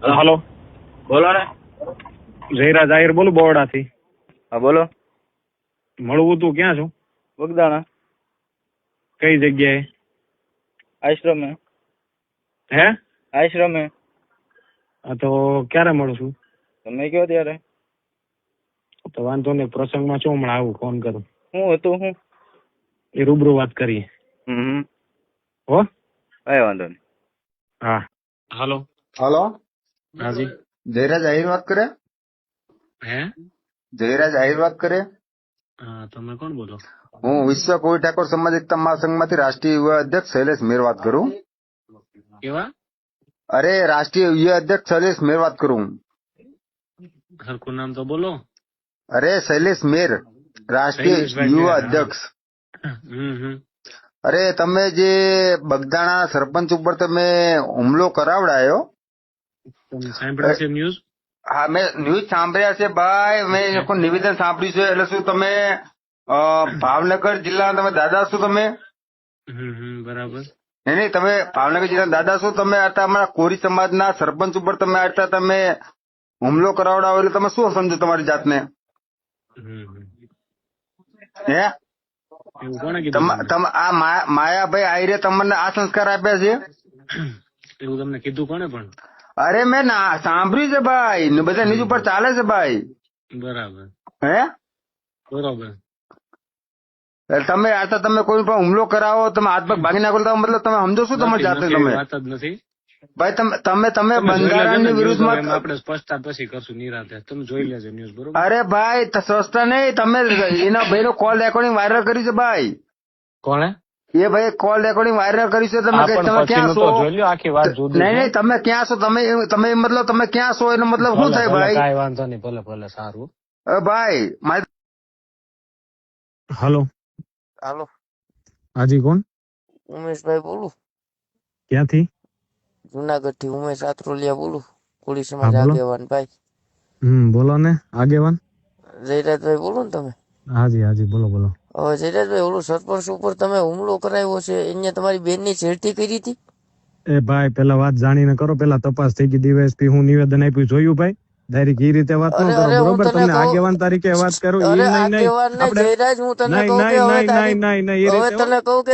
Hello, બોલો ને. જયરાજ આહિર બોલું બરોડાથી. હા બોલો. મળવું તું ક્યાં છું? બગદાણા કઈ જગ્યાએ? આશ્રમે. હે? આશ્રમે. હા તો ક્યારે મળું છું? તમે કયો ત્યારે. તો વાંધો નહીં, પ્રસંગમાં છું હમણાં આવું, ફોન કરું. હું હતું હું. એ રૂબરૂ વાત કરીએ. હો, કઈ વાંધો નહીં. હા. હાલો. હલો, હાજી. જયરાજ આહિર વાત કરે? હે? જયરાજ આહિર વાત કરે? હા, તમે કોણ બોલો? હું વિશ્વ કોળી ઠાકોર સમાજ એકતા મહાસંઘમાંથી રાષ્ટ્રીય યુવા અધ્યક્ષ શૈલેષ મેર વાત કરું. કેવા? અરે રાષ્ટ્રીય યુવા અધ્યક્ષ શૈલેષ મેર વાત કરું. સરખું નામ તો બોલો. અરે શૈલેષ મેર, રાષ્ટ્રીય શૈલેષભાઈ મેર, યુવા હા. અધ્યક્ષ. હમ. અરે તમે જે બગદાણા સરપંચ ઉપર તમે હુમલો કરાવડાયો. તમે સાંભળ્યા છે ન્યૂઝ? હા, મેં ન્યૂઝ સાંભળ્યા છે ભાઈ, મેં લોકો નિવેદન સાંભળ્યું છે. એટલે શું તમે ભાવનગર જિલ્લાના તમે દાદા છો તમે? બરાબર. નહીં, તમે ભાવનગર જિલ્લાના દાદા છો. તમે આટલા અમારા કોરી સમાજના સરપંચ ઉપર તમે આટલા તમે હુમલો કરાવડાવો એટલે તમે શું સમજો તમારી જાતને? હે? એવું કોણે કીધું તમને? તમે આ માયાભાઈ આહિરે તમને આ સંસ્કાર આપ્યા છે? એવું તમને કીધું કોણે પણ? અરે મેં સાંભળ્યું છે ભાઈ, બધા ન્યૂઝ ઉપર ચાલે છે ભાઈ. બરાબર. હે? બરોબર. તમે આટલા તમે કોઈ પણ હુમલો કરાવો, તમે હાથ પગ ભાગી નાખો, મતલબ તમે સમજો શું તમારી જાતને? તમે વાત જ નથી ભાઈ, તમે બંધારણની વિરુદ્ધમાં. આપણે સ્પષ્ટતા પછી કરશું નિરાંતે. તમે જોઈ લેજો ન્યૂઝ, બરોબર? અરે ભાઈ, સસ્તા નહીં, તમે એના ભાઈનો કોલ રેકોર્ડિંગ વાયરલ કર્યું છે ભાઈ. કોણે? એ ભાઈ કોલ રેકોર્ડિંગ વાયરલ કર્યું છે. તમે ક્યાં છો? આખી વાત જોઈ નહીં, તમે ક્યાં છો? તમે મતલબ તમે ક્યાં છો એનો મતલબ શું થાય ભાઈ? કાંઈ વાંધો નહીં, ભલે સારું. ભાઈ હાલો. હાલો, હાજી, કોણ? ઉમેશભાઈ બોલું, ક્યાંથી? જુનાગઢ થી ઉમેશ આત્રોલિયા બોલું, કોળી હા, સમાજ બોલો. આગેવાન ભાઈ. બોલો ને આગેવાન. જયરાજભાઈ બોલો ને તમે. હાજી, બોલો. હવે જયરાજભાઈ, ઓલું સરપંચ ઉપર તમે હુમલો કરાવ્યો છે, અહીંયા તમારી બેનની છેડતી કરી હતી? એ ભાઈ, પેલા વાત જાણીને કરો. પેલા તપાસ થઈ ગઈ, ડીવાયએસપી હું નિવેદન આપ્યું જોયું ભાઈ? ડાયરેક્ટ એ રીતે વાત ન કરો, હું બરોબર? તને તમને કહું, આગેવાન તરીકે વાત કરું. આગેવાન ને જયરાજ, હું તને કહું કે હવે નહીં, હવે તને કહું કે